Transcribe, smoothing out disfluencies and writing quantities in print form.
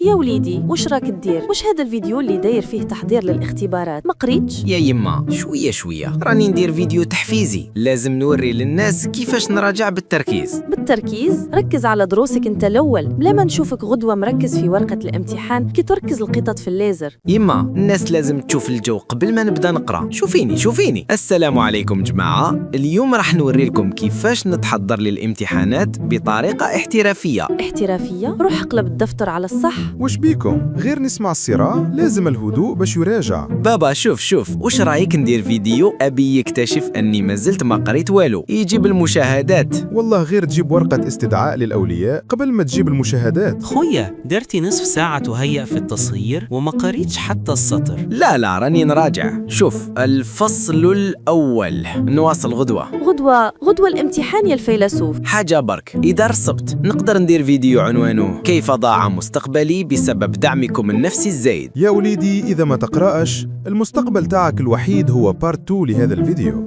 يا وليدي واش راك دير؟ واش هذا الفيديو اللي داير فيه تحضير للاختبارات ما قريتش؟ يا يما شوية راني ندير فيديو تحفيزي، لازم نوري للناس كيفاش نراجع بالتركيز. بالتركيز ركز على دروسك انت الاول بلا ما نشوفك غدوه مركز في ورقه الامتحان كي تركز القطط في الليزر. يما الناس لازم تشوف الجو قبل ما نبدا نقرا. شوفيني. السلام عليكم جماعه، اليوم راح نوري لكم كيفاش نتحضر للامتحانات بطريقه احترافيه. روح اقلب الدفتر على الصح. وش بيكم؟ غير نسمع الصراع، لازم الهدوء باش يراجع. بابا شوف وش رايك ندير فيديو ابي يكتشف اني مازلت ما قريت والو، يجيب المشاهدات. والله غير تجيب ورقة استدعاء للأولياء قبل ما تجيب المشاهدات. خويا درتي نصف ساعة تهيأ في التصغير وما قريتش حتى السطر. لا راني نراجع. شوف الفصل الأول، نواصل غدوه الامتحان يا الفيلسوف. حاجة برك، إذا رسبت نقدر ندير فيديو عنوانه كيف ضاع مستقبلي بسبب دعمكم النفسي الزايد. يا وليدي إذا ما تقرأش، المستقبل تاعك الوحيد هو بارت 2 لهذا الفيديو.